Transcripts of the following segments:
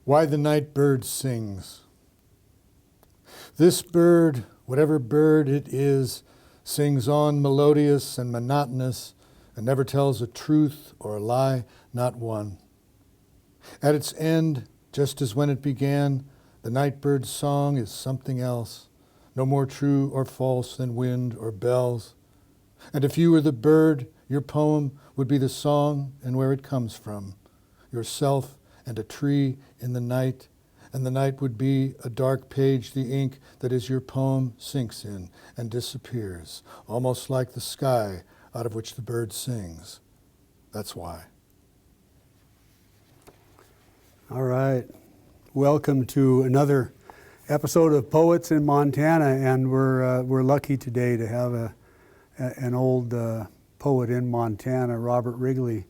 Why the night bird sings. This bird, whatever bird it is, sings on melodious and monotonous and never tells a truth or a lie, not one. At its end, just as when it began, the night bird's song is something else, no more true or false than wind or bells. And if you were the bird, your poem would be the song and where it comes from, yourself and a tree in the night, and the night would be a dark page the ink that is your poem sinks in and disappears, almost like the sky out of which the bird sings. That's why. All right. Welcome to another episode of Poets in Montana, and we're lucky today to have an old poet in Montana, Robert Wrigley,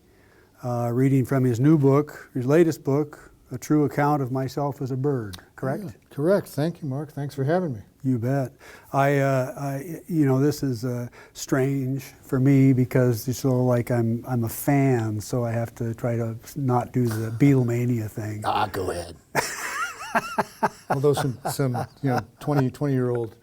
reading from his new book, his latest book, A True Account of Myself as a Bird. Correct? Yeah, correct. Thank you, Mark. Thanks for having me. You bet. This is strange for me because it's sort of like I'm a fan, so I have to try to not do the Beatlemania thing. Go ahead. Although some 20-year-old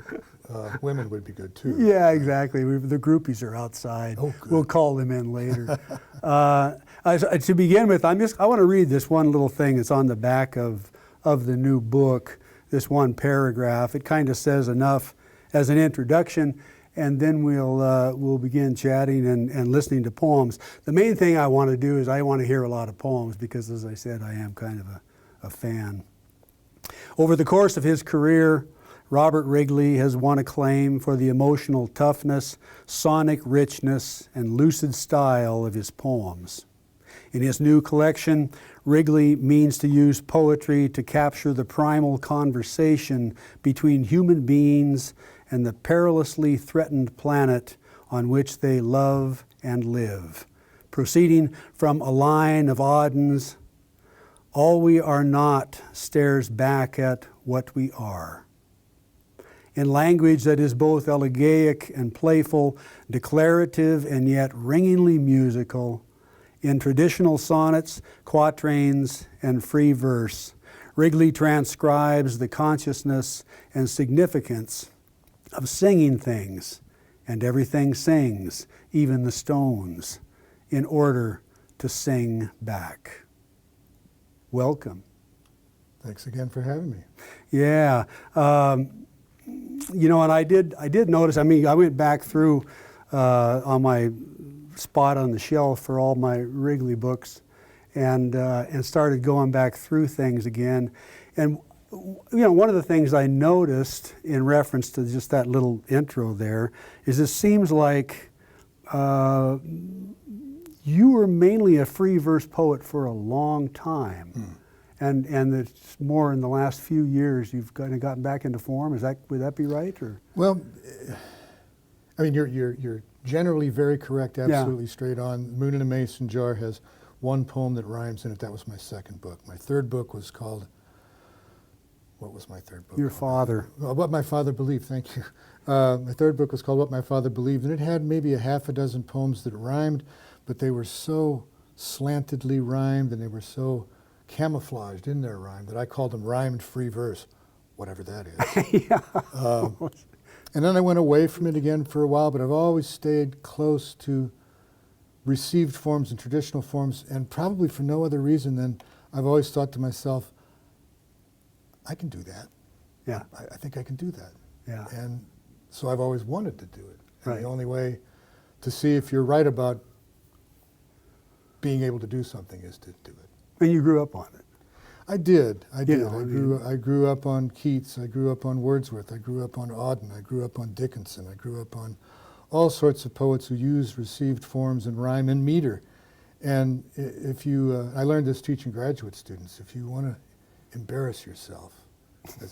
women would be good too. Yeah, exactly. The groupies are outside. Oh, good. We'll call them in later. To begin with, I want to read this one little thing that's on the back of the new book. This one paragraph. It kind of says enough as an introduction, and then we'll begin chatting and listening to poems. The main thing I want to do is I want to hear a lot of poems because, as I said, I am kind of a fan. Over the course of his career, Robert Wrigley has won acclaim for the emotional toughness, sonic richness, and lucid style of his poems. In his new collection, Wrigley means to use poetry to capture the primal conversation between human beings and the perilously threatened planet on which they love and live. Proceeding from a line of Auden's, all we are not stares back at what we are. In language that is both elegiac and playful, declarative and yet ringingly musical, in traditional sonnets, quatrains, and free verse, Wrigley transcribes the consciousness and significance of singing things, and everything sings, even the stones, in order to sing back. Welcome. Thanks again for having me. Yeah. And I did notice, I went back through on my spot on the shelf for all my Wrigley books and started going back through things again. And, one of the things I noticed in reference to just that little intro there is it seems like you were mainly a free verse poet for a long time. And it's more in the last few years you've kind of gotten back into form. Would that be right? Or? Well, you're generally very correct, absolutely straight on. Moon in a Mason Jar has one poem that rhymes in it. That was my second book. My third book was called, what was my third book? Your Father. What My Father Believed, thank you. My third book was called What My Father Believed, and it had maybe a half a dozen poems that rhymed, but they were so slantedly rhymed and they were so camouflaged in their rhyme that I called them rhymed free verse, whatever that is. Yeah. And then I went away from it again for a while, but I've always stayed close to received forms and traditional forms, and probably for no other reason than I've always thought to myself, I can do that. Yeah. I think I can do that. Yeah. And so I've always wanted to do it. And Right. the only way to see if you're right about being able to do something is to do it. And you grew up on it. I did. I know, I grew up on Keats. I grew up on Wordsworth. I grew up on Auden. I grew up on Dickinson. I grew up on all sorts of poets who used received forms and rhyme and meter. And if you, I learned this teaching graduate students, if you want to embarrass yourself,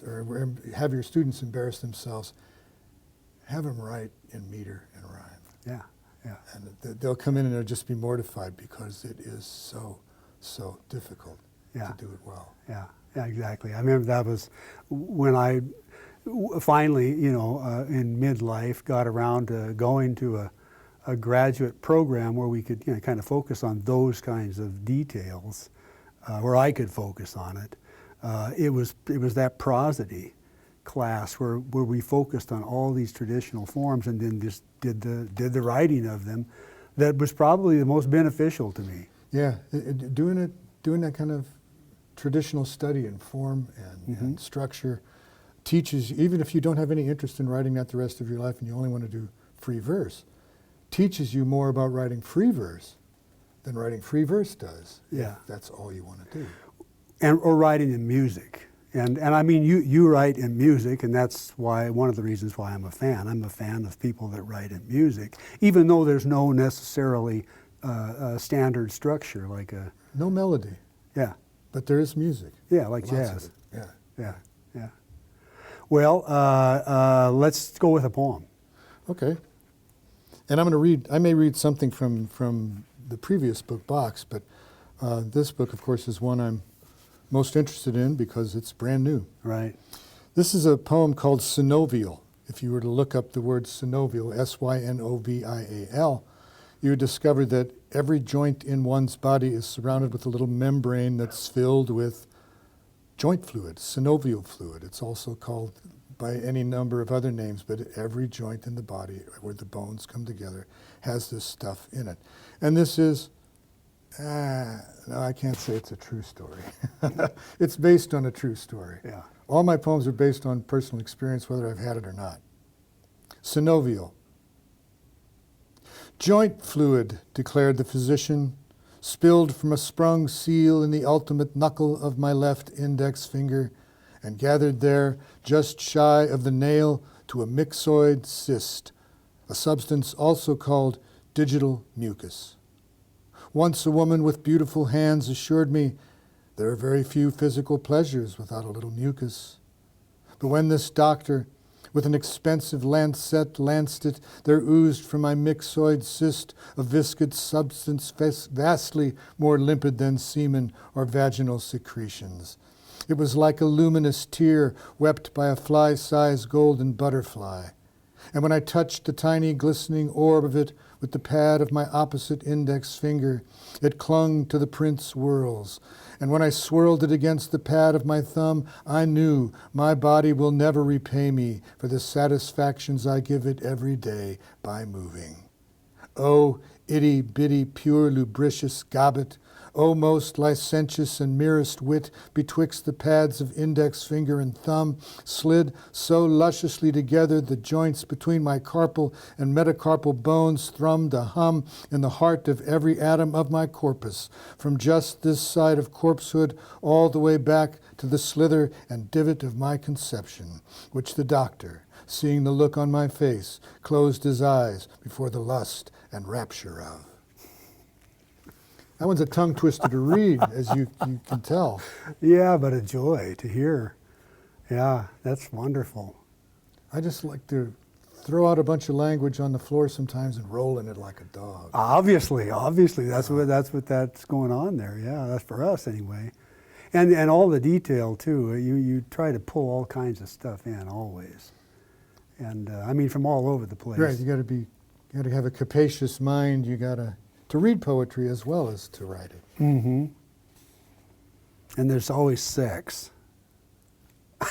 or have your students embarrass themselves, have them write in meter and rhyme. Yeah, yeah. And they'll come in and they'll just be mortified because it is so difficult to do it well. Yeah, exactly. I remember that was when I finally, in midlife, got around to going to a graduate program where we could kind of focus on those kinds of details, where I could focus on it. it was that prosody class where we focused on all these traditional forms and then just did the writing of them. That was probably the most beneficial to me. Yeah, doing that kind of traditional study in form and structure teaches, even if you don't have any interest in writing that the rest of your life and you only want to do free verse, teaches you more about writing free verse than writing free verse does. Yeah. If that's all you want to do. Or writing in music. And I mean, you write in music, and that's one of the reasons why I'm a fan. I'm a fan of people that write in music, even though there's no necessarily standard structure like a... No melody. Yeah. But there is music. Yeah, like Lots jazz. of it. Yeah. Well, let's go with a poem. Okay. And I may read something from the previous book, Box, but this book, of course, is one I'm most interested in because it's brand new. Right. This is a poem called Synovial. If you were to look up the word synovial, S-Y-N-O-V-I-A-L, you would discover that every joint in one's body is surrounded with a little membrane that's filled with joint fluid, synovial fluid. It's also called by any number of other names, but every joint in the body where the bones come together has this stuff in it. And this is, no, I can't say it's a true story. It's based on a true story. Yeah. All my poems are based on personal experience, whether I've had it or not. Synovial. Joint fluid, declared the physician, spilled from a sprung seal in the ultimate knuckle of my left index finger and gathered there, just shy of the nail, to a myxoid cyst, a substance also called digital mucus. Once a woman with beautiful hands assured me there are very few physical pleasures without a little mucus. But when this doctor, with an expensive lancet, lanced it, there oozed from my myxoid cyst a viscid substance vastly more limpid than semen or vaginal secretions. It was like a luminous tear wept by a fly-sized golden butterfly. And when I touched the tiny glistening orb of it with the pad of my opposite index finger, it clung to the print's whirls. And when I swirled it against the pad of my thumb, I knew my body will never repay me for the satisfactions I give it every day by moving. Oh, itty-bitty, pure, lubricious gobbet, O most licentious and merest wit, betwixt the pads of index finger and thumb, slid so lusciously together the joints between my carpal and metacarpal bones thrummed a hum in the heart of every atom of my corpus, from just this side of corpsehood all the way back to the slither and divot of my conception, which the doctor, seeing the look on my face, closed his eyes before the lust and rapture of. That one's a tongue twister to read, as you can tell. Yeah, but a joy to hear. Yeah, that's wonderful. I just like to throw out a bunch of language on the floor sometimes and roll in it like a dog. Obviously, that's what's going on there. Yeah, that's for us anyway. And all the detail too. You try to pull all kinds of stuff in always. And I mean from all over the place. Right, you got to have a capacious mind. You got to read poetry as well as to write it. Mm-hmm. And there's always sex.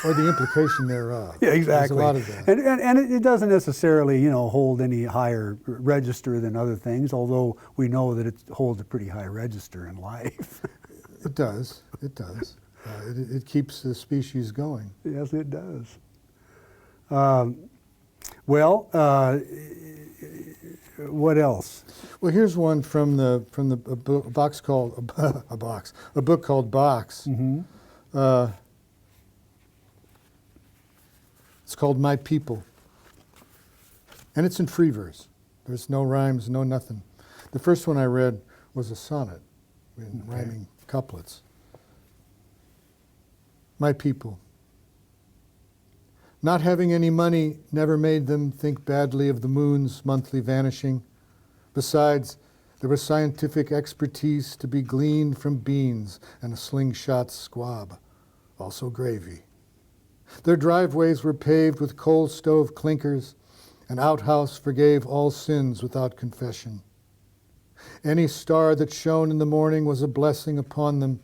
Or the implication thereof. Yeah, exactly. There's a lot of that. And it doesn't necessarily, hold any higher register than other things, although we know that it holds a pretty high register in life. It does. It does. It keeps the species going. Yes, it does. What else? Well, here's one from a book called Box. Mm-hmm. It's called My People, and it's in free verse. There's no rhymes, no nothing. The first one I read was a sonnet in rhyming couplets. My people. Not having any money never made them think badly of the moon's monthly vanishing. Besides, there was scientific expertise to be gleaned from beans and a slingshot squab, also gravy. Their driveways were paved with coal stove clinkers. An outhouse forgave all sins without confession. Any star that shone in the morning was a blessing upon them.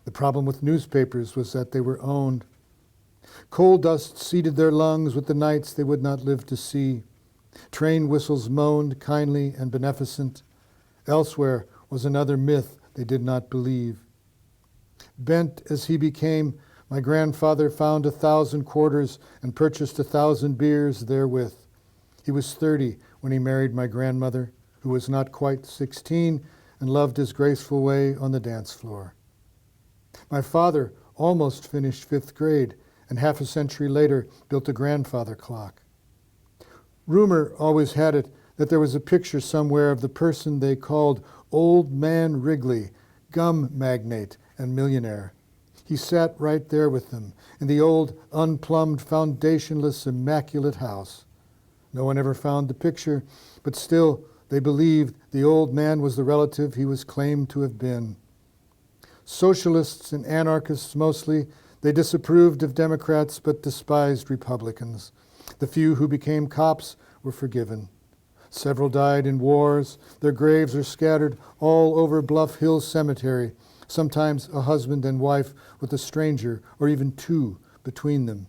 The problem with newspapers was that they were owned. Coal dust seeded their lungs with the nights they would not live to see. Train whistles moaned, kindly and beneficent. Elsewhere was another myth they did not believe. Bent as he became, my grandfather found 1,000 quarters and purchased 1,000 beers therewith. He was 30 when he married my grandmother, who was not quite 16 and loved his graceful way on the dance floor. My father almost finished 5th grade and half a century later built a grandfather clock. Rumor always had it that there was a picture somewhere of the person they called Old Man Wrigley, gum magnate and millionaire. He sat right there with them in the old, unplumbed, foundationless, immaculate house. No one ever found the picture, but still they believed the old man was the relative he was claimed to have been. Socialists and anarchists mostly, they disapproved of Democrats but despised Republicans. The few who became cops were forgiven. Several died in wars. Their graves are scattered all over Bluff Hill Cemetery, sometimes a husband and wife with a stranger or even two between them.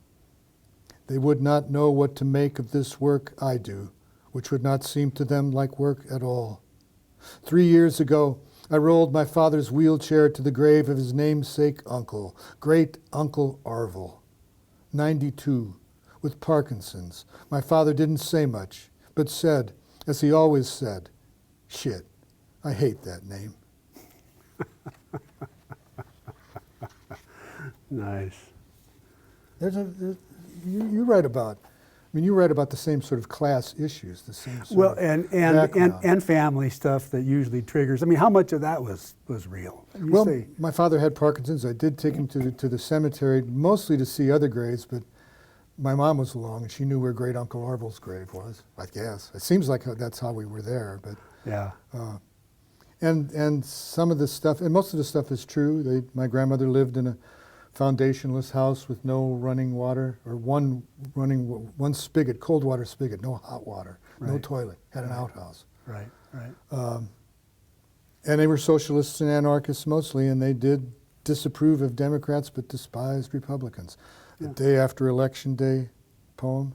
They would not know what to make of this work I do, which would not seem to them like work at all. 3 years ago, I rolled my father's wheelchair to the grave of his namesake uncle, Great Uncle Arvil, 92, with Parkinson's. My father didn't say much, but said, as he always said, "Shit, I hate that name." Nice. You write about, you write about the same sort of class issues, the same sort Well, of and family stuff that usually triggers. I mean, how much of that was real? My father had Parkinson's. I did take him to the cemetery, mostly to see other graves, but my mom was along and she knew where Great Uncle Arvil's grave was, I guess. It seems like that's how we were there, but yeah. And some of the stuff, and most of the stuff is true. My grandmother lived in a foundationless house with no running water, or one spigot, cold water spigot, no hot water, no Right. toilet, had an outhouse. Right. Right. And they were socialists and anarchists mostly, and they did disapprove of Democrats but despised Republicans. Yeah. A day after Election Day poem.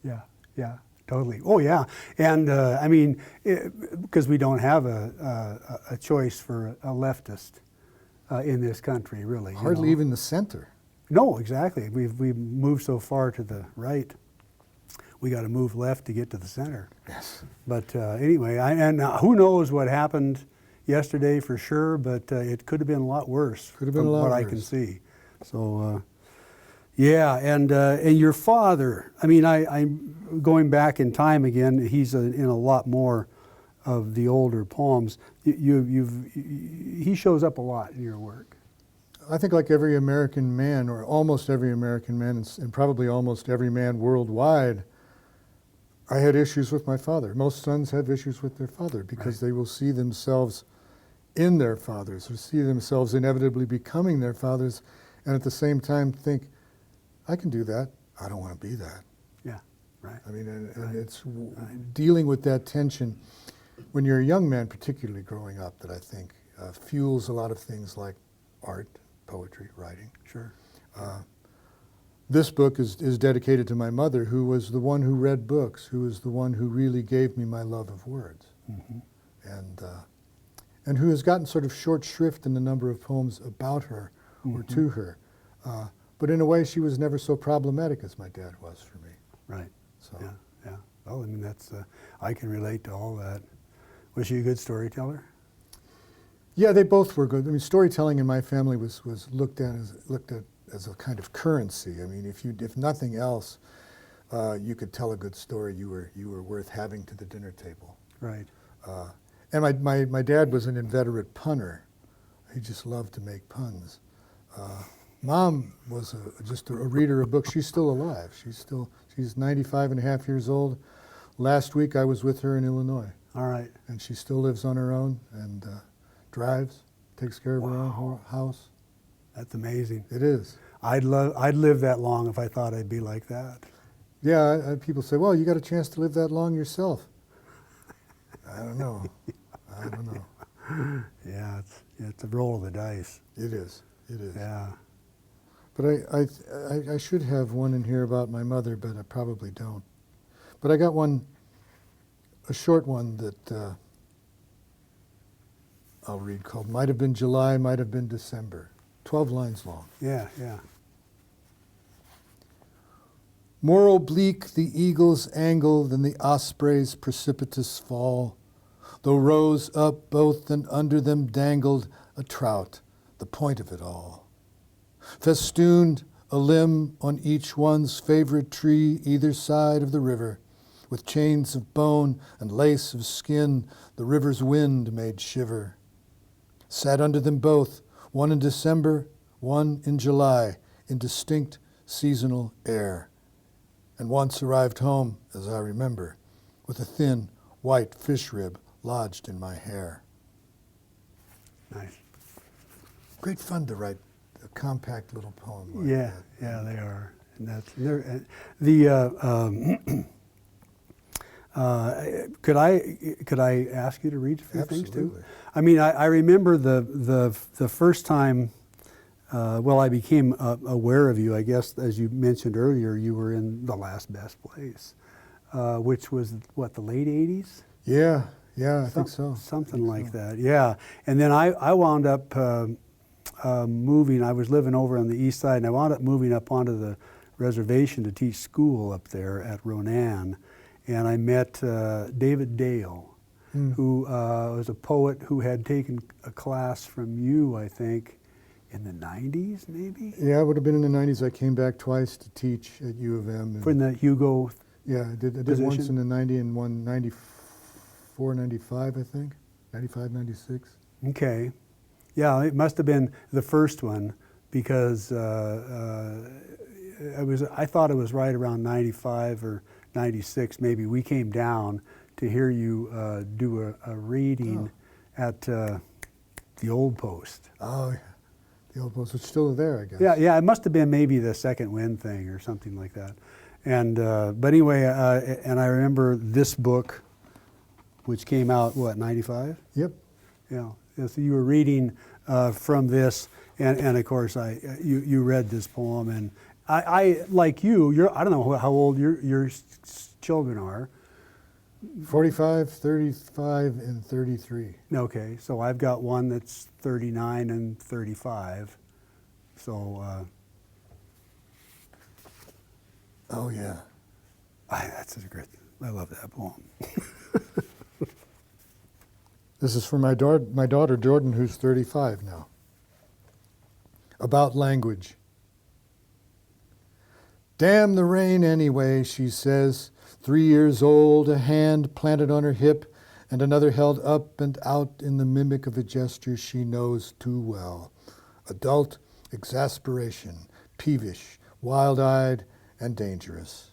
Yeah. Yeah. Totally. Oh, yeah. And I mean, because we don't have a choice for a leftist in this country, really. Hardly even the center. No, exactly. We've moved so far to the right. We got to move left to get to the center. Yes. But anyway, who knows what happened yesterday for sure? But it could have been a lot worse. Could have been from a lot what worse. I can see. So. Yeah, and your father. I mean, I'm going back in time again. He's in a lot more of the older poems. He shows up a lot in your work. I think like every American man, or almost every American man, and probably almost every man worldwide, I had issues with my father. Most sons have issues with their father because they will see themselves in their fathers, or see themselves inevitably becoming their fathers, and at the same time think, I can do that. I don't want to be that. Yeah, right. I mean, and Right. it's dealing with that tension when you're a young man, particularly growing up, that I think fuels a lot of things like art, poetry, writing. Sure. This book is dedicated to my mother, who was the one who read books, who was the one who really gave me my love of words, Mm-hmm. and who has gotten sort of short shrift in the number of poems about her or to her. But in a way, she was never so problematic as my dad was for me. Right. So. Yeah. Yeah. Well, I mean, that's I can relate to all that. Was she a good storyteller? Yeah, they both were good. I mean, storytelling in my family was looked at as a kind of currency. I mean, if nothing else, you could tell a good story. You were worth having to the dinner table. Right. And my dad was an inveterate punner. He just loved to make puns. Mom was just a reader of books. She's still alive. She's 95 and a half years old. Last week I was with her in Illinois. All right. And she still lives on her own and drives, takes care of her own house. That's amazing. It is. I'd live that long if I thought I'd be like that. Yeah, people say, well, you got a chance to live that long yourself. I don't know. I don't know. Yeah, It's a roll of the dice. It is. It is. Yeah. But I should have one in here about my mother, but I probably don't. But I got one, a short one that I'll read called Might Have Been July, Might Have Been December. 12 lines long. Yeah, yeah. More oblique the eagle's angle than the osprey's precipitous fall, though rose up both and under them dangled a trout, the point of it all. Festooned a limb on each one's favorite tree either side of the river, with chains of bone and lace of skin the river's wind made shiver. Sat under them both, one in December, one in July, in distinct seasonal air, and once arrived home, as I remember, with a thin white fish rib lodged in my hair. Nice. Great fun to write a compact little poem like Yeah, that. yeah, they are. And that's the. Could I ask you to read a few things too? Absolutely. I mean, I remember the first time. I became aware of you. I guess, as you mentioned earlier, you were in The Last Best Place, which was what, the late '80s. Yeah, I think so. Something like that. Yeah, and then I wound up moving. I was living over on the east side, and I wound up moving up onto the reservation to teach school up there at Ronan. And I met David Dale, who was a poet who had taken a class from you, I think, in the 90s, maybe? Yeah, it would have been in the 90s. I came back twice to teach at U of M. And For the Hugo. yeah, I did position? once in the 90 and one 94, 95, I think. 95, 96. Okay. Yeah, it must have been the first one because I thought it was right around 95 or 96 maybe. We came down to hear you do a reading at the Old Post. Oh, yeah. The Old Post. It's still there, I guess. Yeah, it must have been maybe the Second Wind thing or something like that. And but anyway, and I remember this book, which came out, what, 95? Yep. Yeah. So you were reading from this, and of course you read this poem, and I like you. I don't know how old your children are. 45, 35, and 33. Okay, so I've got one that's 39 and 35. So Oh, yeah. that's a great. I love that poem. This is for my daughter, Jordan, who's 35 now. About language. Damn the rain anyway, she says, 3 years old, a hand planted on her hip, and another held up and out in the mimic of a gesture she knows too well. Adult exasperation, peevish, wild-eyed, and dangerous.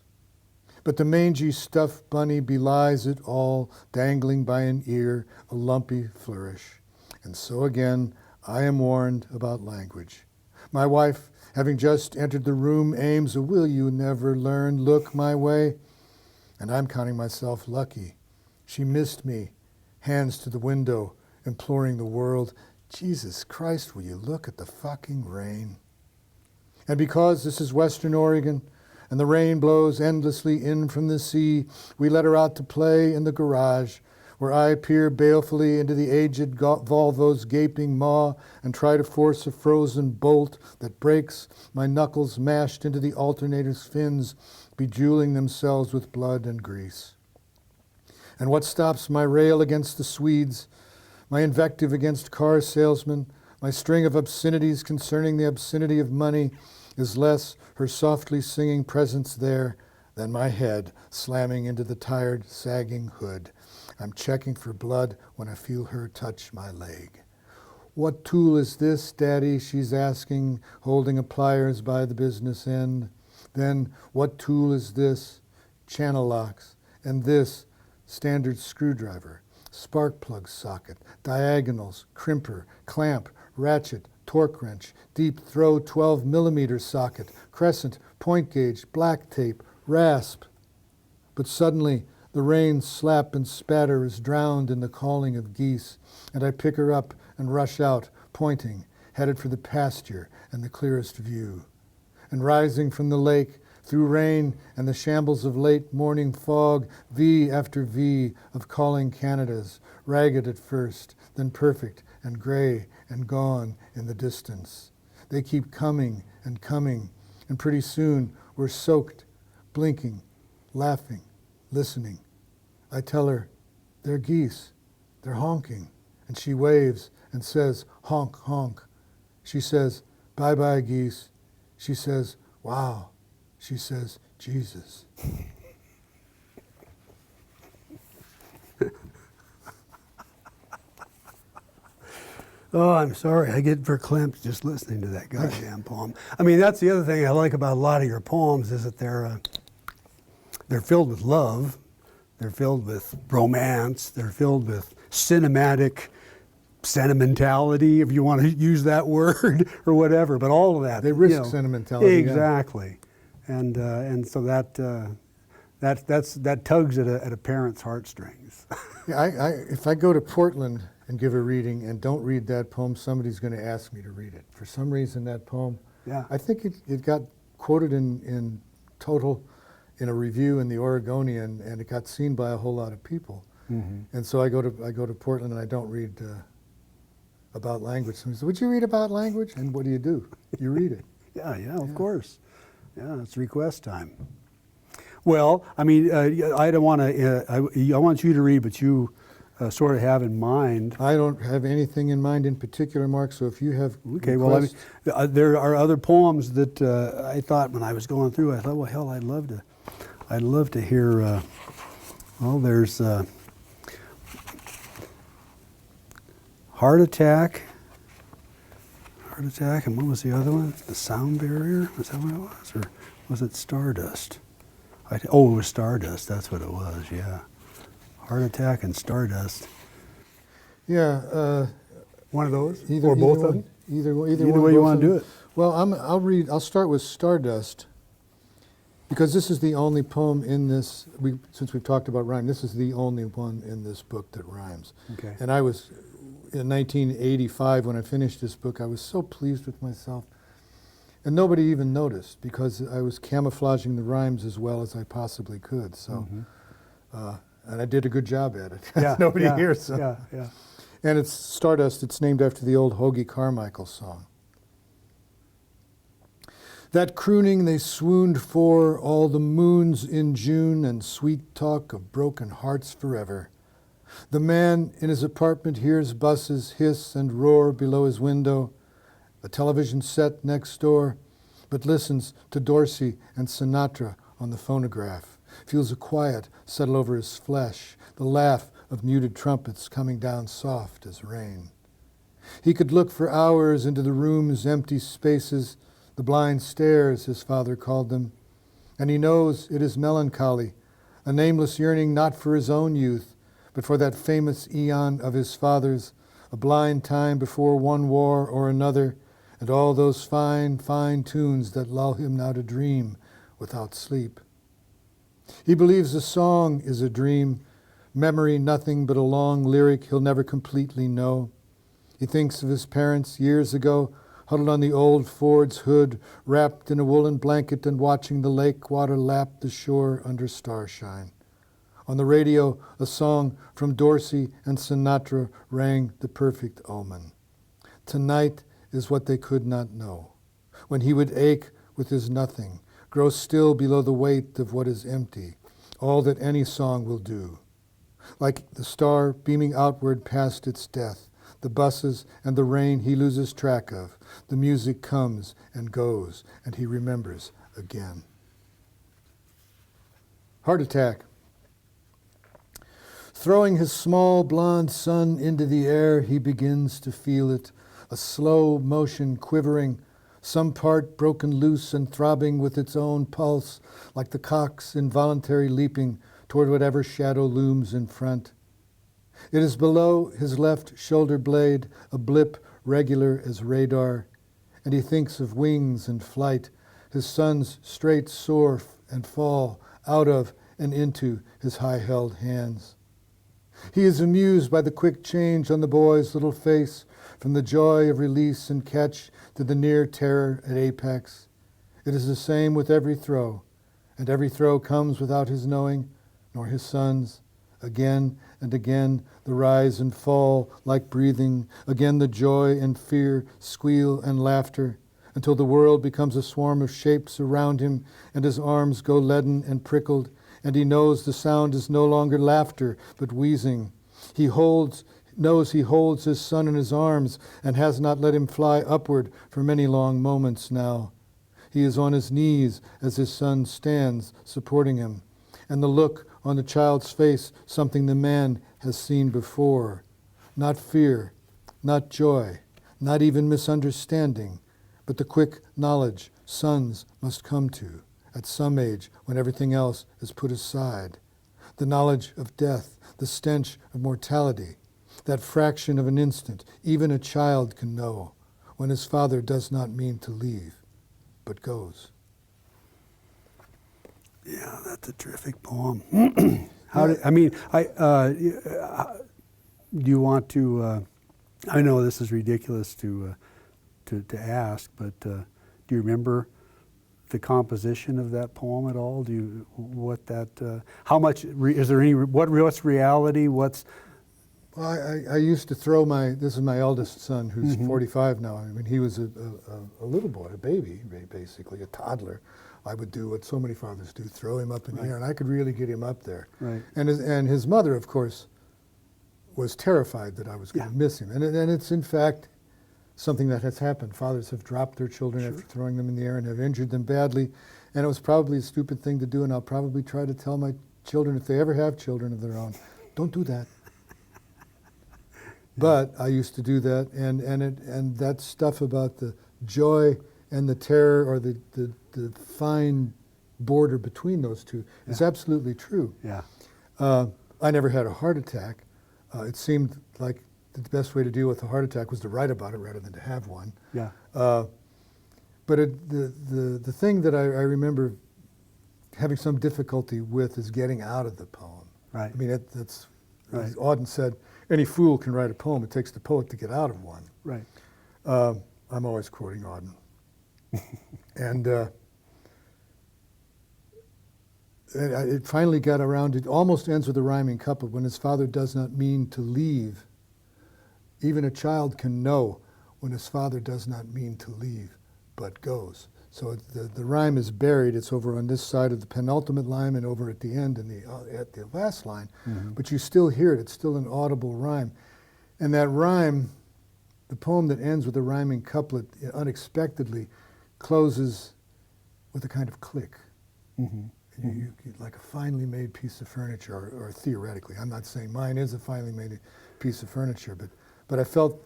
But the mangy stuffed bunny belies it all, dangling by an ear, a lumpy flourish. And so again, I am warned about language. My wife, having just entered the room, aims a will you never learn look my way. And I'm counting myself lucky. She missed me, hands to the window, imploring the world, Jesus Christ, will you look at the fucking rain? And because this is Western Oregon, and the rain blows endlessly in from the sea, we let her out to play in the garage, where I peer balefully into the aged Volvo's gaping maw and try to force a frozen bolt that breaks, my knuckles mashed into the alternator's fins, bejeweling themselves with blood and grease. And what stops my rail against the Swedes, my invective against car salesmen, my string of obscenities concerning the obscenity of money, is less her softly singing presence there than my head slamming into the tired, sagging hood. I'm checking for blood when I feel her touch my leg. What tool is this, Daddy? She's asking, holding a pliers by the business end. Then, what tool is this? Channel locks. And this, standard screwdriver, spark plug socket, diagonals, crimper, clamp, ratchet, torque wrench, deep throw 12 millimeter socket, crescent, point gauge, black tape, rasp. But suddenly the rain's slap and spatter is drowned in the calling of geese, and I pick her up and rush out, pointing, headed for the pasture and the clearest view. And rising from the lake, through rain and the shambles of late morning fog, V after V of calling Canadas, ragged at first, then perfect and gray and gone in the distance. They keep coming, and pretty soon we're soaked, blinking, laughing, listening. I tell her, they're geese, they're honking, and she waves and says, honk, honk. She says, bye-bye, geese. She says, wow. She says, Jesus. Oh, I'm sorry. I get verklempt just listening to that goddamn poem. I mean, that's the other thing I like about a lot of your poems is that they're filled with love, they're filled with romance, they're filled with cinematic sentimentality, if you want to use that word or whatever. But all of that, they risk sentimentality. Exactly, yeah. And so that tugs at a parent's heartstrings. Yeah, if I go to Portland and give a reading and don't read that poem, somebody's going to ask me to read it. For some reason, that poem, Yeah. I think it got quoted in total in a review in the Oregonian, and it got seen by a whole lot of people. Mm-hmm. And so I go to Portland and I don't read about language. Somebody says, would you read about language? And what do? You read it. Yeah, of course. Yeah, it's request time. Well, I mean, I don't want to. I want you to read, but you sort of have in mind. I don't have anything in mind in particular, Mark. So if you have okay, requests, well, I mean, there are other poems that I thought when I was going through. I thought, well, hell, I'd love to hear. Well, there's Heart Attack, and what was the other one? The Sound Barrier. Was that what it was, or was it Stardust? It was Stardust. That's what it was. Yeah, Heart Attack and Stardust. Yeah, one of those, either, or both either of one, them. Either way you want to do it. Well, I'll start with Stardust, because this is the only poem in this. Since we've talked about rhyme, this is the only one in this book that rhymes. Okay. And I was in 1985 when I finished this book. I was so pleased with myself. And nobody even noticed because I was camouflaging the rhymes as well as I possibly could. So, and I did a good job at it. Yeah, Nobody hears. So. Yeah. And it's Stardust. It's named after the old Hoagie Carmichael song. That crooning they swooned for, all the moons in June, and sweet talk of broken hearts forever. The man in his apartment hears buses hiss and roar below his window, a television set next door, but listens to Dorsey and Sinatra on the phonograph, feels a quiet settle over his flesh, the laugh of muted trumpets coming down soft as rain. He could look for hours into the room's empty spaces, the blind stairs, his father called them, and he knows it is melancholy, a nameless yearning not for his own youth, but for that famous eon of his father's, a blind time before one war or another, and all those fine, fine tunes that lull him now to dream without sleep. He believes a song is a dream, memory nothing but a long lyric he'll never completely know. He thinks of his parents years ago, huddled on the old Ford's hood, wrapped in a woolen blanket and watching the lake water lap the shore under starshine. On the radio, a song from Dorsey and Sinatra rang the perfect omen. Tonight is what they could not know, when he would ache with his nothing, grow still below the weight of what is empty, all that any song will do. Like the star beaming outward past its death, the buses and the rain he loses track of, the music comes and goes, and he remembers again. Heart Attack. Throwing his small blonde son into the air, he begins to feel it, a slow motion quivering, some part broken loose and throbbing with its own pulse, like the cock's involuntary leaping toward whatever shadow looms in front. It is below his left shoulder blade, a blip regular as radar, and he thinks of wings and flight, his son's straight soar and fall out of and into his high-held hands. He is amused by the quick change on the boy's little face, from the joy of release and catch to the near terror at apex. It is the same with every throw, and every throw comes without his knowing, nor his son's. Again and again the rise and fall like breathing, again the joy and fear, squeal and laughter, until the world becomes a swarm of shapes around him, and his arms go leaden and prickled, and he knows the sound is no longer laughter, but wheezing. He knows he holds his son in his arms, and has not let him fly upward for many long moments now. He is on his knees as his son stands, supporting him, and the look on the child's face, something the man has seen before. Not fear, not joy, not even misunderstanding, but the quick knowledge sons must come to at some age when everything else is put aside. The knowledge of death, the stench of mortality, that fraction of an instant even a child can know when his father does not mean to leave, but goes. Yeah, that's a terrific poem. Do you want to, I know this is ridiculous to ask, but do you remember the composition of that poem at all? How much, is there any, what's reality, what's? Well, I used to throw this is my eldest son, who's 45 now. I mean, he was a little boy, a baby, basically, a toddler. I would do what so many fathers do, throw him up in the air, and I could really get him up there. Right. And his mother, of course, was terrified that I was going to miss him. And it's, in fact, something that has happened. Fathers have dropped their children after throwing them in the air and have injured them badly. And it was probably a stupid thing to do, and I'll probably try to tell my children, if they ever have children of their own, don't do that. But I used to do that, and that stuff about the joy and the terror, or the fine border between those two, is absolutely true. Yeah. I never had a heart attack. It seemed like the best way to deal with a heart attack was to write about it rather than to have one. Yeah. But the thing that I remember having some difficulty with is getting out of the poem. Right. I mean, that's, right. As Auden said, any fool can write a poem. It takes the poet to get out of one. Right. I'm always quoting Auden. And it finally got around, it almost ends with a rhyming couplet. When his father does not mean to leave, even a child can know when his father does not mean to leave, but goes. So the rhyme is buried. It's over on this side of the penultimate line and over at the end at the last line. But you still hear it. It's still an audible rhyme. And that rhyme, the poem that ends with a rhyming couplet, unexpectedly closes with a kind of click. You like a finely made piece of furniture, or theoretically. I'm not saying mine is a finely made piece of furniture, but I felt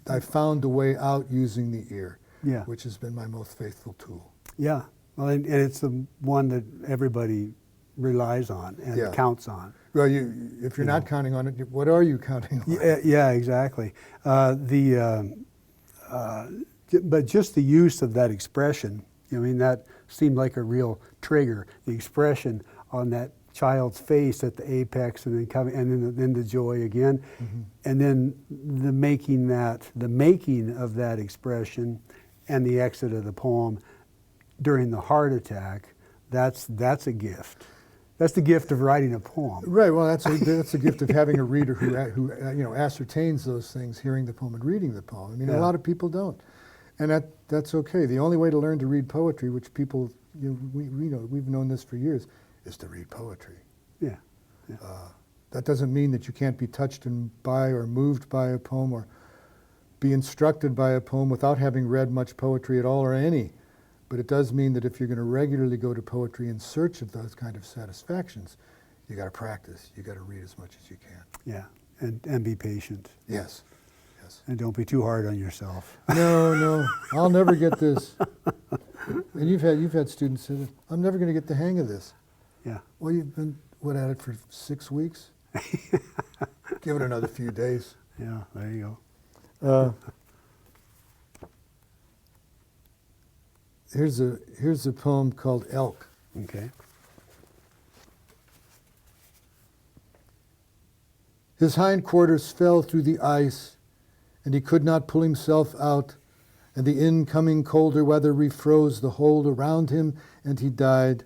I found a way out using the ear. Yeah. Which has been my most faithful tool. Yeah, well, and it's the one that everybody relies on and counts on. Well, if you're not counting on it, what are you counting on? Yeah, exactly. But just the use of that expression, I mean, that seemed like a real trigger. The expression on that child's face at the apex, and then coming, and then the joy again, and then the making of that expression, and the exit of the poem during the heart attack. That's a gift. That's the gift of writing a poem. Right. Well, that's a gift of having a reader who ascertains those things, hearing the poem and reading the poem. I mean, a lot of people don't, and that's okay. The only way to learn to read poetry, which people we've known this for years, is to read poetry. Yeah. That doesn't mean that you can't be touched by or moved by a poem, or be instructed by a poem without having read much poetry at all, or any. But it does mean that if you're going to regularly go to poetry in search of those kind of satisfactions, you got to practice. You got to read as much as you can. Yeah, and be patient. Yes. And don't be too hard on yourself. No, I'll never get this. And you've had students say, I'm never going to get the hang of this. Yeah. Well, you've been at it for 6 weeks. Give it another few days. Yeah, there you go. Here's a poem called Elk. Okay. His hindquarters fell through the ice, and he could not pull himself out, and the incoming colder weather refroze the hold around him, and he died,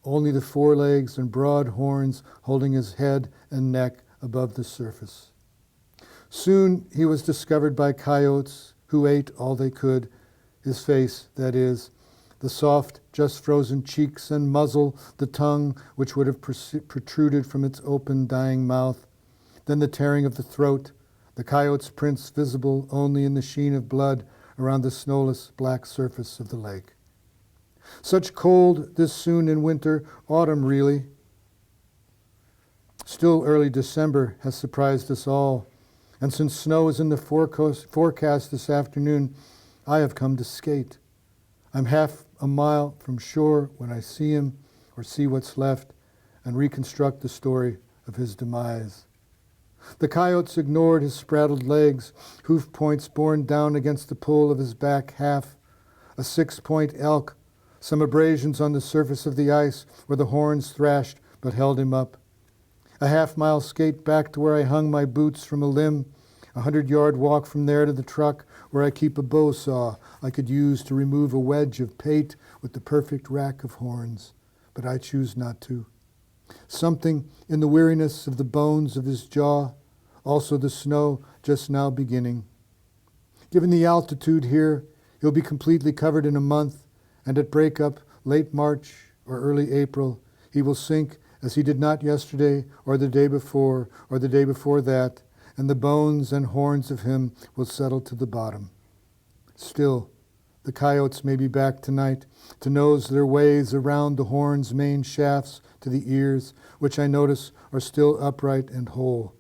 only the forelegs and broad horns holding his head and neck above the surface. Soon he was discovered by coyotes, who ate all they could, his face, that is, the soft, just frozen cheeks and muzzle, the tongue which would have protruded from its open, dying mouth, then the tearing of the throat, the coyote's prints visible only in the sheen of blood around the snowless black surface of the lake. Such cold this soon in winter, autumn really. Still early December has surprised us all, and since snow is in the forecast this afternoon, I have come to skate. I'm half a mile from shore when I see him, or see what's left, and reconstruct the story of his demise. The coyotes ignored his spraddled legs, hoof points borne down against the pull of his back half, a 6-point elk, some abrasions on the surface of the ice where the horns thrashed but held him up. A half-mile skate back to where I hung my boots from a limb, a 100-yard walk from there to the truck where I keep a bow saw I could use to remove a wedge of pate with the perfect rack of horns, but I choose not to. Something in the weariness of the bones of his jaw, also the snow just now beginning. Given the altitude here, he'll be completely covered in a month, and at breakup, late March or early April, he will sink as he did not yesterday or the day before that, and the bones and horns of him will settle to the bottom. Still, the coyotes may be back tonight to nose their ways around the horn's main shafts to the ears, which I notice are still upright and whole.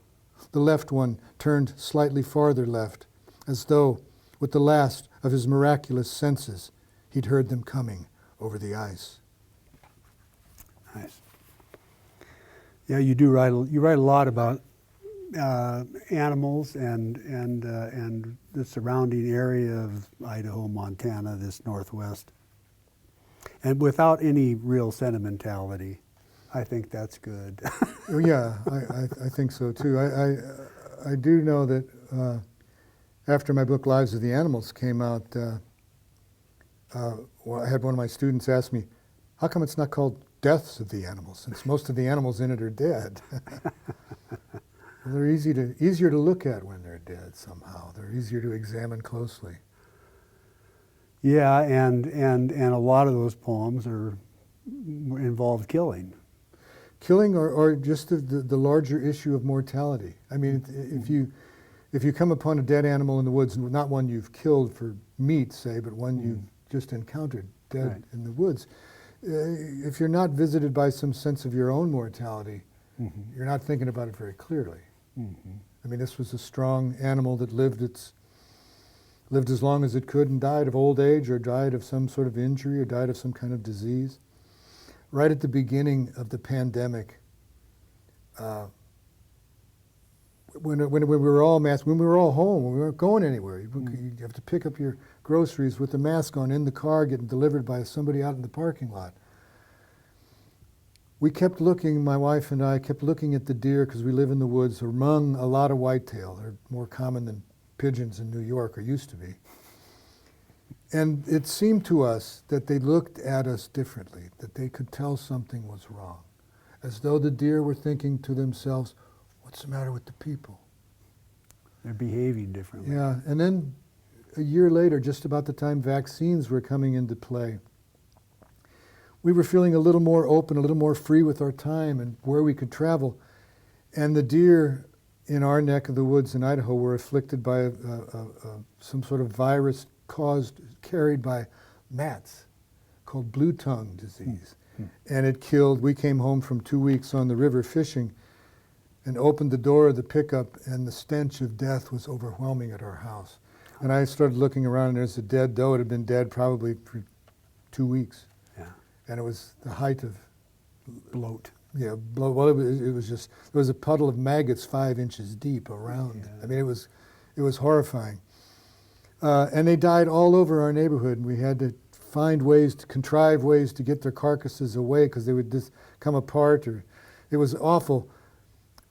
The left one turned slightly farther left, as though, with the last of his miraculous senses, he'd heard them coming over the ice. Nice. Yeah, you do write. You write a lot about animals and the surrounding area of Idaho, Montana, this Northwest, and without any real sentimentality. I think that's good. Yeah, I think so too. I do know that after my book Lives of the Animals came out, well, I had one of my students ask me, how come it's not called Deaths of the Animals, since most of the animals in it are dead? Well, they're easier to look at when they're dead somehow. They're easier to examine closely. Yeah, and a lot of those poems involve killing. Killing or just the larger issue of mortality. I mean, if you come upon a dead animal in the woods, not one you've killed for meat, say, but one you've just encountered dead Right. in the woods, if you're not visited by some sense of your own mortality, you're not thinking about it very clearly. I mean, this was a strong animal that lived as long as it could and died of old age or died of some sort of injury or died of some kind of disease. Right at the beginning of the pandemic, when we were all masked, when we were all home, when we weren't going anywhere, you have to pick up your groceries with the mask on in the car, getting delivered by somebody out in the parking lot. We kept looking, my wife and I kept looking at the deer because we live in the woods among a lot of whitetail. They're more common than pigeons in New York, or used to be. And it seemed to us that they looked at us differently, that they could tell something was wrong, as though the deer were thinking to themselves, what's the matter with the people? They're behaving differently. Yeah, and then a year later, just about the time vaccines were coming into play, we were feeling a little more open, a little more free with our time and where we could travel. And the deer in our neck of the woods in Idaho were afflicted by some sort of virus carried by gnats called blue tongue disease. And it killed, we came home from 2 weeks on the river fishing and opened the door of the pickup, and the stench of death was overwhelming at our house. And I started looking around, and there's a dead doe. It had been dead probably for 2 weeks. Yeah. And it was the height of Bloat. yeah, well, it was just, there was a puddle of maggots 5 inches deep around. Yeah. I mean, it was horrifying. And they died all over our neighborhood, and we had to contrive ways to get their carcasses away because they would just come apart, or it was awful.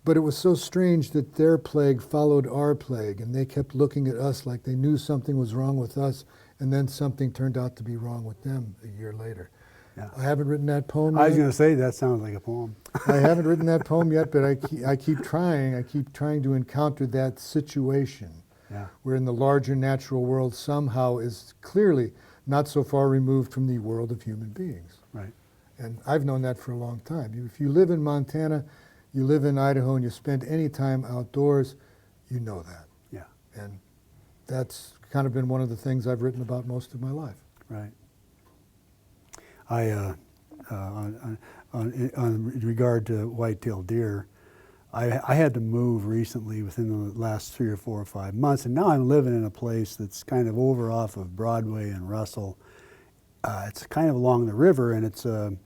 But it was so strange that their plague followed our plague, and they kept looking at us like they knew something was wrong with us, and then something turned out to be wrong with them a year later. Yeah. I haven't written that poem yet. I was going to say, that sounds like a poem. I haven't written that poem yet, but I keep trying. I keep trying to encounter that situation Yeah. where in the larger natural world somehow is clearly not so far removed from the world of human beings. Right. And I've known that for a long time. If you live in Montana, you live in Idaho, and you spend any time outdoors, you know that. Yeah. And that's kind of been one of the things I've written about most of my life. Right. On regard to white-tailed deer, I had to move recently within the last 3 or 4 or 5 months, and now I'm living in a place that's kind of over off of Broadway and Russell. It's kind of along the river, and it's a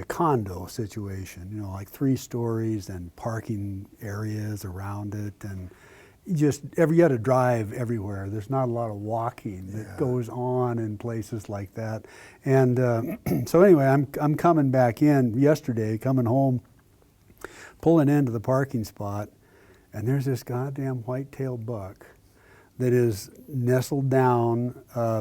condo situation, you know, like 3 stories and parking areas around it, and you had to drive everywhere. There's not a lot of walking that goes on in places like that. And so anyway, I'm coming back in yesterday, coming home, pulling into the parking spot, and there's this goddamn white-tailed buck that is nestled down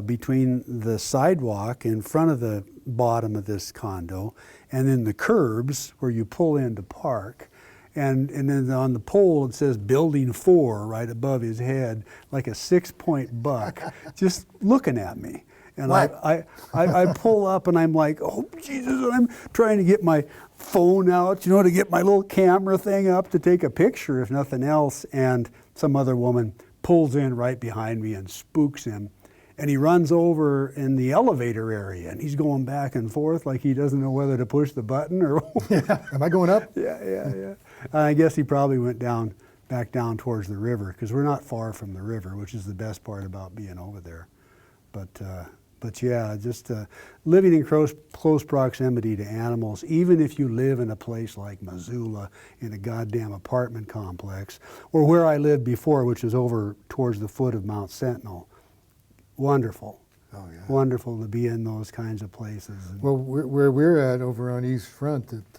between the sidewalk in front of the bottom of this condo and then the curbs where you pull in to park. And then on the pole it says Building 4 right above his head, like a 6-point buck, just looking at me. And I pull up and I'm like, oh Jesus, and I'm trying to get my phone out, you know, to get my little camera thing up to take a picture if nothing else. And some other woman pulls in right behind me and spooks him. And he runs over in the elevator area, and he's going back and forth like he doesn't know whether to push the button or Yeah. Am I going up? Yeah. I guess he probably went back down towards the river, because we're not far from the river, which is the best part about being over there. But yeah, just living in close proximity to animals, even if you live in a place like Missoula in a goddamn apartment complex, or where I lived before, which is over towards the foot of Mount Sentinel. Wonderful. Oh, yeah. Wonderful to be in those kinds of places. Well, where we're at over on East Front at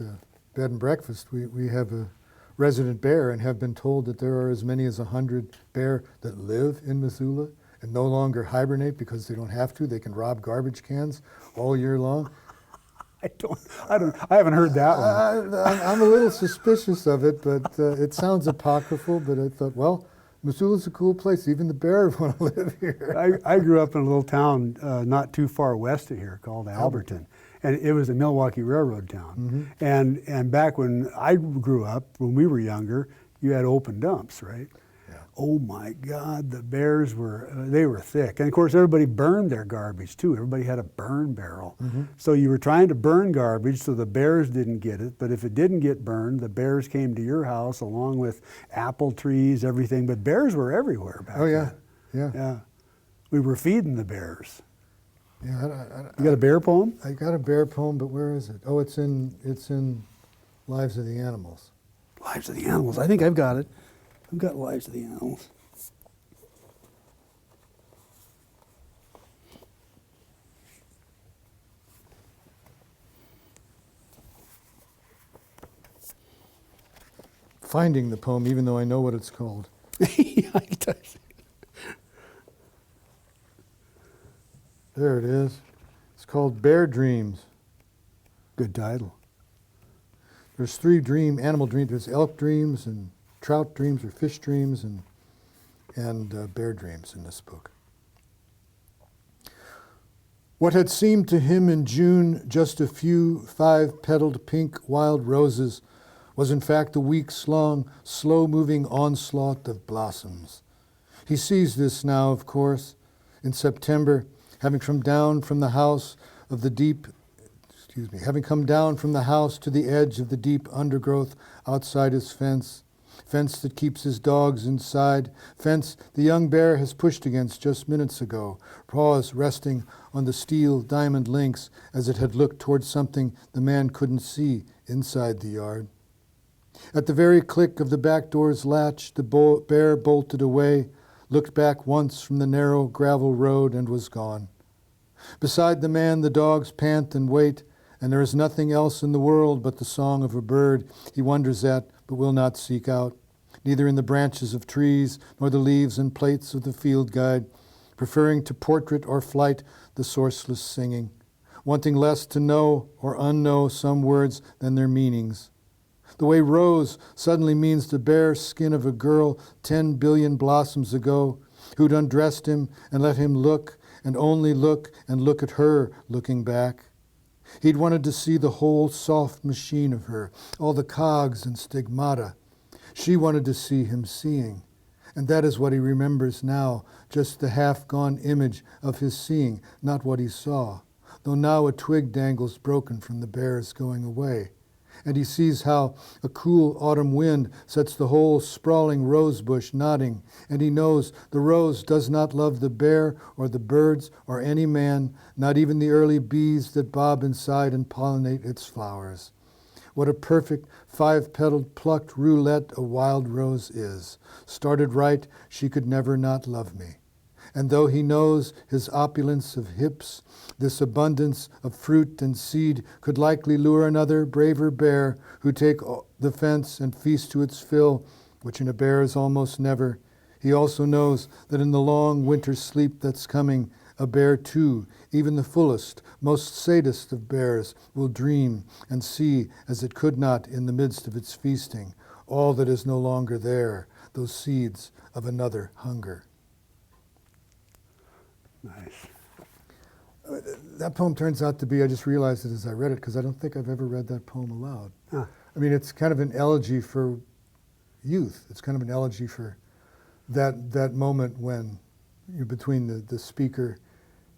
Bed and Breakfast, we have a resident bear and have been told that there are as many as 100 bear that live in Missoula and no longer hibernate because they don't have to. They can rob garbage cans all year long. I haven't heard that one. I'm a little suspicious of it, but it sounds apocryphal. But I thought, well, Missoula's a cool place. Even the bears want to live here. I grew up in a little town not too far west of here called Alberton. And it was a Milwaukee Railroad town. Mm-hmm. And back when I grew up, when we were younger, you had open dumps, right? Yeah. Oh my God, the bears they were thick. And of course, everybody burned their garbage too. Everybody had a burn barrel. Mm-hmm. So you were trying to burn garbage so the bears didn't get it. But if it didn't get burned, the bears came to your house along with apple trees, everything. But bears were everywhere back then. Oh yeah, yeah. We were feeding the bears. Yeah, you got a bear poem? I got a bear poem, but where is it? Oh, it's in Lives of the Animals. Lives of the Animals. I think I've got it. I've got Lives of the Animals. Finding the poem, even though I know what it's called. There it is. It's called Bear Dreams. Good title. There's 3 animal dreams. There's elk dreams and trout dreams or fish dreams and bear dreams in this book. What had seemed to him in June just a few 5-petaled pink wild roses was in fact a weeks-long, slow-moving onslaught of blossoms. He sees this now, of course, in September, having come down from the house to the edge of the deep undergrowth outside his fence that keeps his dogs inside, fence the young bear has pushed against just minutes ago, paws resting on the steel diamond links as it had looked towards something the man couldn't see inside the yard. At the very click of the back door's latch, the bear bolted away, looked back once from the narrow gravel road and was gone. Beside the man, the dogs pant and wait, and there is nothing else in the world but the song of a bird he wonders at but will not seek out, neither in the branches of trees nor the leaves and plates of the field guide, preferring to portrait or flight the sourceless singing, wanting less to know or unknow some words than their meanings. The way rose suddenly means the bare skin of a girl 10 billion blossoms ago, who'd undressed him and let him look and only look and look at her looking back. He'd wanted to see the whole soft machine of her, all the cogs and stigmata. She wanted to see him seeing. And that is what he remembers now, just the half-gone image of his seeing, not what he saw, though now a twig dangles broken from the bear's going away. And he sees how a cool autumn wind sets the whole sprawling rose bush nodding, and he knows the rose does not love the bear or the birds or any man, not even the early bees that bob inside and pollinate its flowers. What a perfect 5-petaled plucked roulette a wild rose is. Started right, she could never not love me. And though he knows his opulence of hips, this abundance of fruit and seed could likely lure another braver bear who take the fence and feast to its fill, which in a bear is almost never. He also knows that in the long winter sleep that's coming, a bear too, even the fullest, most sadist of bears, will dream and see as it could not in the midst of its feasting, all that is no longer there, those seeds of another hunger. Nice. That poem turns out to be, I just realized it as I read it, because I don't think I've ever read that poem aloud. Huh. I mean, it's kind of an elegy for youth. It's kind of an elegy for that moment when you're between the speaker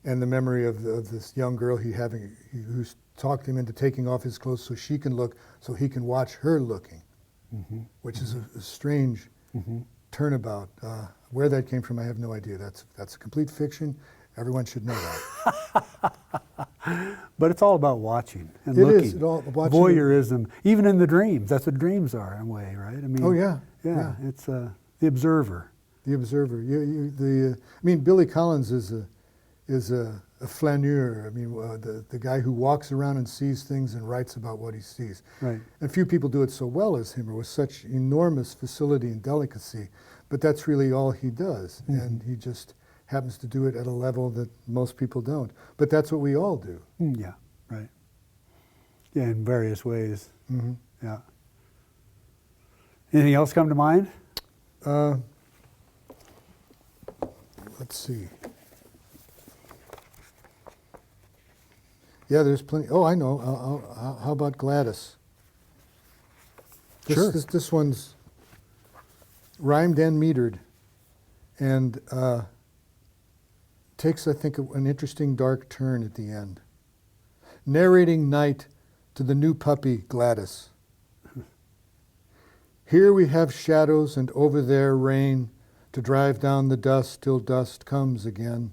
and the memory of this young girl who's talked him into taking off his clothes so she can look, so he can watch her looking, which is a strange turnabout. Where that came from, I have no idea. That's a complete fiction. Everyone should know that. But it's all about watching and It looking. is. Watching. Voyeurism, even in the dreams. That's what dreams are in a way, right? I mean, Oh, yeah. it's the observer. The observer. I mean, Billy Collins is a flaneur. I mean, the guy who walks around and sees things and writes about what he sees. Right. And few people do it so well as him, or with such enormous facility and delicacy. But that's really all he does, and he just happens to do it at a level that most people don't. But that's what we all do. Yeah, right. Yeah, in various ways. Yeah. Anything else come to mind? Let's see. Yeah, there's plenty. Oh, I know. How about Gladys? Sure. This one's rhymed and metered, and takes, I think, an interesting dark turn at the end. Narrating night to the new puppy, Gladys. Here we have shadows and over there rain to drive down the dust till dust comes again.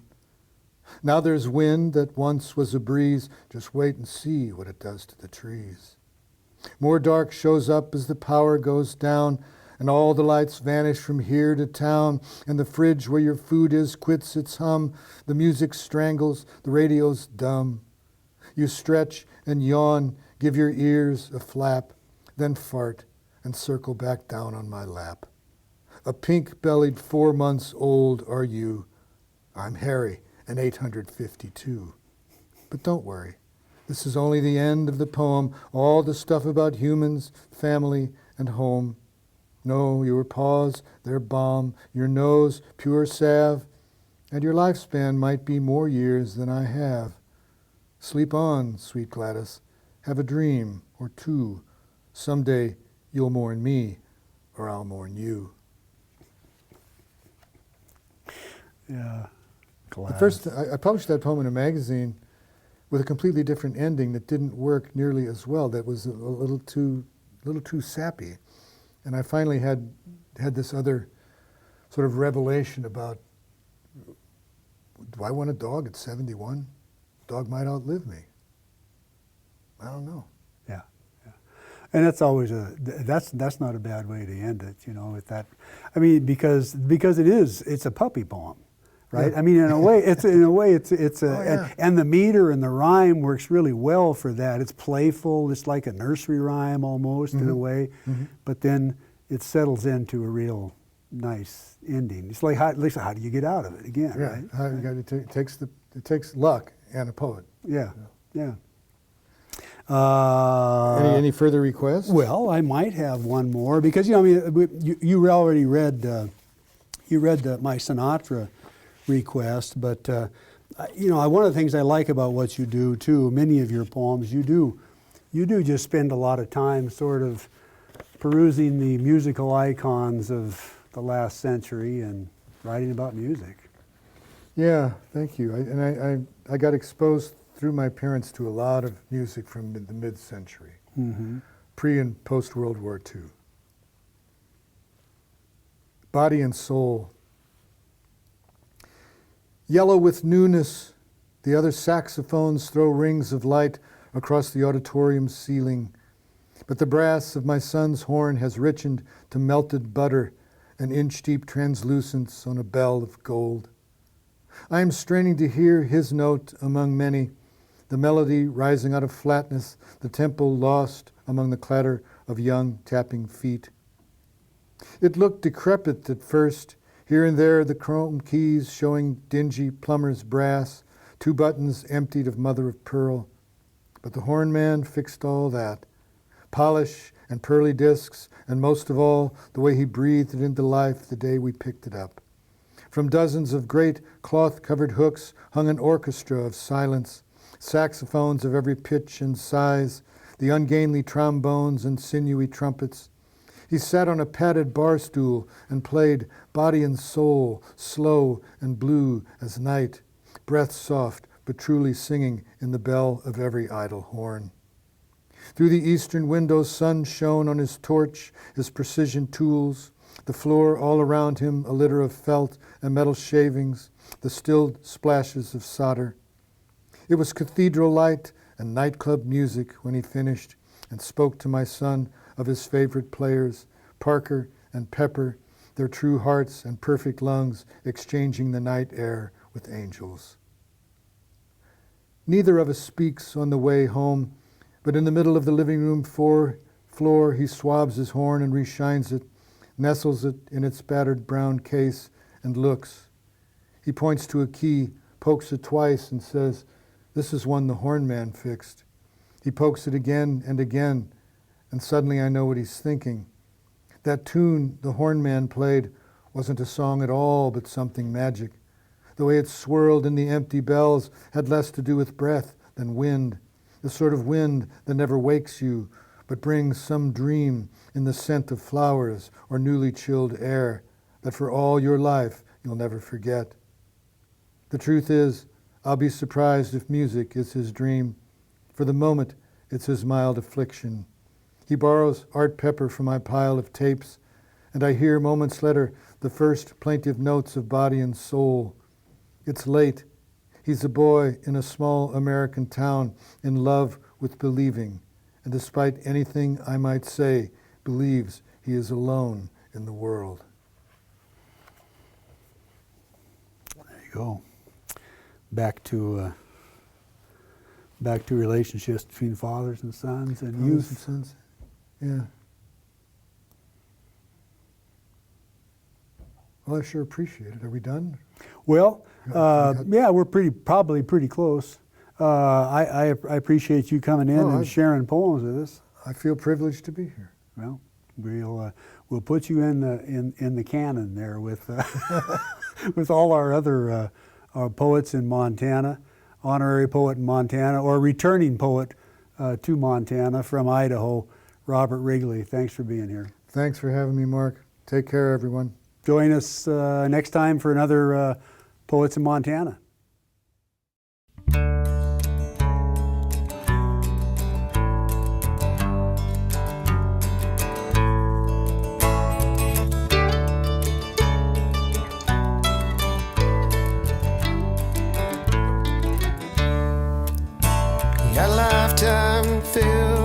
Now there's wind that once was a breeze, just wait and see what it does to the trees. More dark shows up as the power goes down, and all the lights vanish from here to town, and the fridge where your food is quits its hum, the music strangles, the radio's dumb. You stretch and yawn, give your ears a flap, then fart and circle back down on my lap. A pink-bellied 4 months old are you. I'm Harry, and 852. But don't worry, this is only the end of the poem, all the stuff about humans, family, and home. No, your paws, they're balm, your nose, pure salve, and your lifespan might be more years than I have. Sleep on, sweet Gladys, have a dream or two. Someday you'll mourn me, or I'll mourn you. Yeah. Glad. At first, I published that poem in a magazine with a completely different ending that didn't work nearly as well. That was a little too sappy. And I finally had this other sort of revelation about, do I want a dog at 71? Dog might outlive me. I don't know. Yeah, yeah. And that's always that's not a bad way to end it, you know, with that. I mean, because it's a puppy poem. right? Yeah. I mean, in a way, it's a, Oh, yeah. and the meter and the rhyme works really well for that. It's playful. It's like a nursery rhyme almost in a way, but then it settles into a real nice ending. It's like, Lisa, how do you get out of it again? Yeah, Right? it takes luck and a poet. Yeah. Any further requests? Well, I might have one more because I mean, you already read my Sinatra request, but one of the things I like about what you do too, many of your poems, you do just spend a lot of time sort of perusing the musical icons of the last century and writing about music. Yeah, thank you. I got exposed through my parents to a lot of music from the mid-century, pre and post World War II. Body and soul. Yellow with newness, the other saxophones throw rings of light across the auditorium's ceiling. But the brass of my son's horn has richened to melted butter, an inch-deep translucence on a bell of gold. I am straining to hear his note among many, the melody rising out of flatness, the tempo lost among the clatter of young tapping feet. It looked decrepit at first, here and there the chrome keys showing dingy plumber's brass, 2 buttons emptied of mother of pearl. But the horn man fixed all that. Polish and pearly discs, and most of all, the way he breathed it into life the day we picked it up. From dozens of great cloth-covered hooks hung an orchestra of silence, saxophones of every pitch and size, the ungainly trombones and sinewy trumpets. He sat on a padded bar stool and played Body and Soul, slow and blue as night, breath soft but truly singing in the bell of every idle horn. Through the eastern window, sun shone on his torch, his precision tools, the floor all around him a litter of felt and metal shavings, the stilled splashes of solder. It was cathedral light and nightclub music when he finished and spoke to my son of his favorite players, Parker and Pepper, their true hearts and perfect lungs exchanging the night air with angels. Neither of us speaks on the way home, but in the middle of the living room floor he swabs his horn and reshines it, nestles it in its battered brown case, and looks. He points to a key, pokes it twice, and says, "This is one the horn man fixed." He pokes it again and again, and suddenly I know what he's thinking. That tune the horn man played wasn't a song at all, but something magic. The way it swirled in the empty bells had less to do with breath than wind, the sort of wind that never wakes you, but brings some dream in the scent of flowers or newly chilled air that for all your life you'll never forget. The truth is, I'll be surprised if music is his dream. For the moment, it's his mild affliction. He borrows Art Pepper from my pile of tapes, and I hear moments later the first plaintive notes of Body and Soul. It's late. He's a boy in a small American town in love with believing, and despite anything I might say, believes he is alone in the world. There you go. Back to relationships between fathers and sons and youth. And sons. Yeah. Well, I sure appreciate it. Are we done? Well, yeah, we're probably pretty close. I appreciate you coming in and sharing poems with us. I feel privileged to be here. Well, we'll put you in the canon there with with all our other poets in Montana, honorary poet in Montana, or returning poet to Montana from Idaho, Robert Wrigley. Thanks for being here. Thanks for having me, Mark. Take care, everyone. Join us next time for another Poets in Montana. A lifetime filled